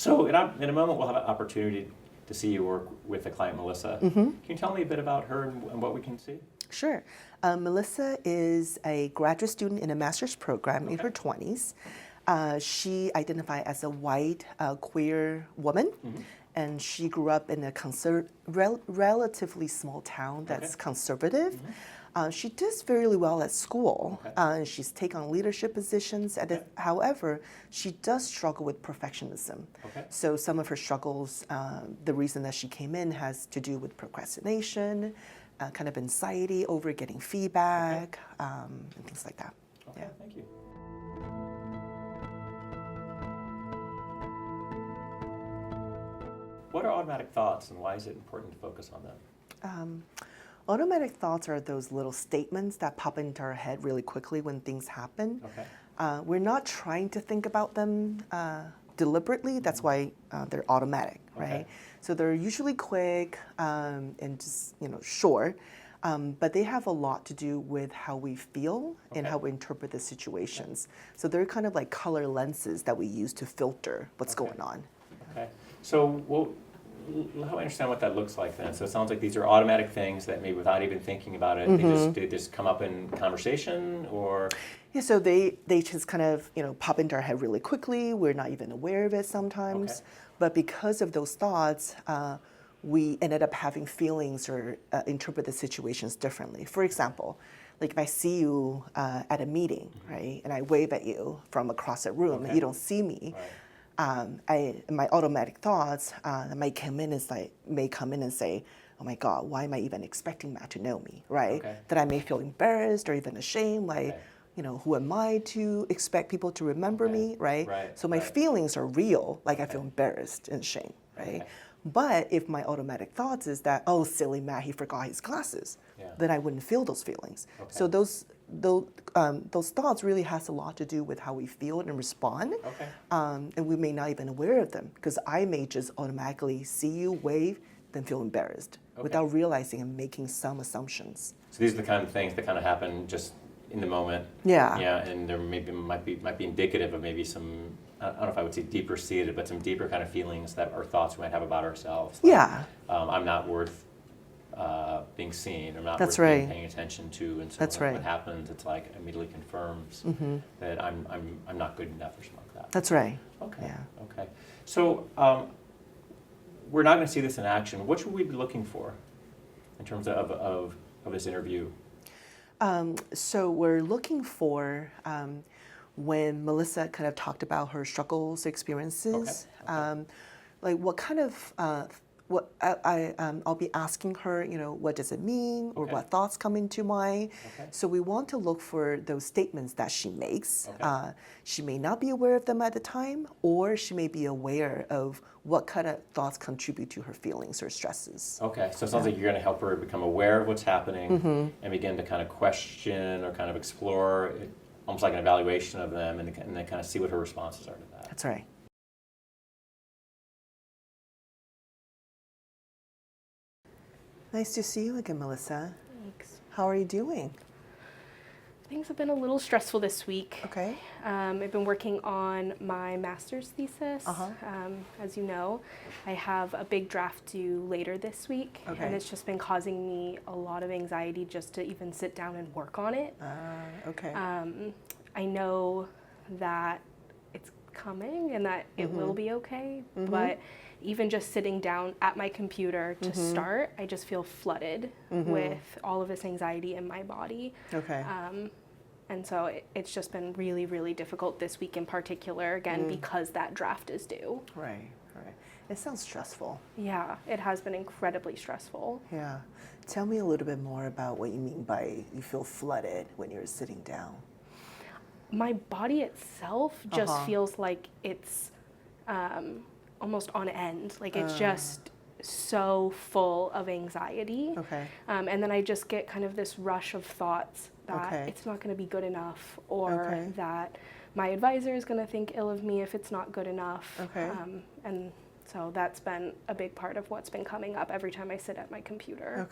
So in a moment, we'll have an opportunity to see you work with the client, Melissa. Can you tell me a bit about her and what we can see? Sure. Melissa is a graduate student in a master's program in her 20s. She identifies as a white, queer woman, and she grew up in a relatively small town that's conservative. She does fairly well at school. She's taken on leadership positions. However, she does struggle with perfectionism. So some of her struggles, the reason that she came in has to do with procrastination, kind of anxiety over getting feedback, and things like that. Okay, thank you. What are automatic thoughts, and why is it important to focus on them? Automatic thoughts are those little statements that pop into our head really quickly when things happen. We're not trying to think about them deliberately. That's why they're automatic, right? So they're usually quick and just short, but they have a lot to do with how we feel and how we interpret the situations. So they're kind of like color lenses that we use to filter what's going on. Okay. So how do I understand what that looks like then? So it sounds like these are automatic things that maybe without even thinking about it, they just come up in conversation, or? Yeah, so they just kind of pop into our head really quickly. We're not even aware of it sometimes. But because of those thoughts, we ended up having feelings or interpret the situations differently. For example, like if I see you at a meeting, right, and I wave at you from across a room and you don't see me, my automatic thoughts may come in and say, oh my God, why am I even expecting Matt to know me, right? That I may feel embarrassed or even ashamed, like, who am I to expect people to remember me, right? So my feelings are real, like I feel embarrassed and ashamed, right? But if my automatic thoughts is that, oh, silly Matt, he forgot his glasses, then I wouldn't feel those feelings. So those thoughts really has a lot to do with how we feel and respond, and we may not even aware of them, because I may just automatically see you, wave, then feel embarrassed without realizing and making some assumptions. So these are the kind of things that kind of happen just in the moment. And there might be indicative of maybe some, I don't know if I would say deeper seated, but some deeper kind of feelings that are thoughts we might have about ourselves. Like, I'm not worth being seen, or not worth being paying attention to, and so when what happens, it's like immediately confirms that I'm not good enough or something like that. That's right. Okay. So we're not going to see this in action. What should we be looking for in terms of this interview? So we're looking for when Melissa kind of talked about her struggles, experiences, like what kind of I'll be asking her, what does it mean, or what thoughts come into mind. So we want to look for those statements that she makes. She may not be aware of them at the time, or she may be aware of what kind of thoughts contribute to her feelings or stresses. Okay, so it sounds like you're going to help her become aware of what's happening and begin to kind of question or kind of explore, almost like an evaluation of them, and then kind of see what her responses are to that. That's right. Nice to see you again, Melissa. Thanks. How are you doing? Things have been a little stressful this week. Okay. I've been working on my master's thesis. As you know, I have a big draft due later this week, and it's just been causing me a lot of anxiety just to even sit down and work on it. I know that it's coming and that it will be okay, but even just sitting down at my computer to start, I just feel flooded with all of this anxiety in my body. And so it's just been really, really difficult this week in particular, again, because that draft is due. Right. It sounds stressful. Yeah, it has been incredibly stressful. Yeah. Tell me a little bit more about what you mean by you feel flooded when you're sitting down. My body itself just feels like it's almost on end. Like it's just so full of anxiety. And then I just get kind of this rush of thoughts that it's not going to be good enough, or that my advisor is going to think ill of me if it's not good enough. And so that's been a big part of what's been coming up every time I sit at my computer.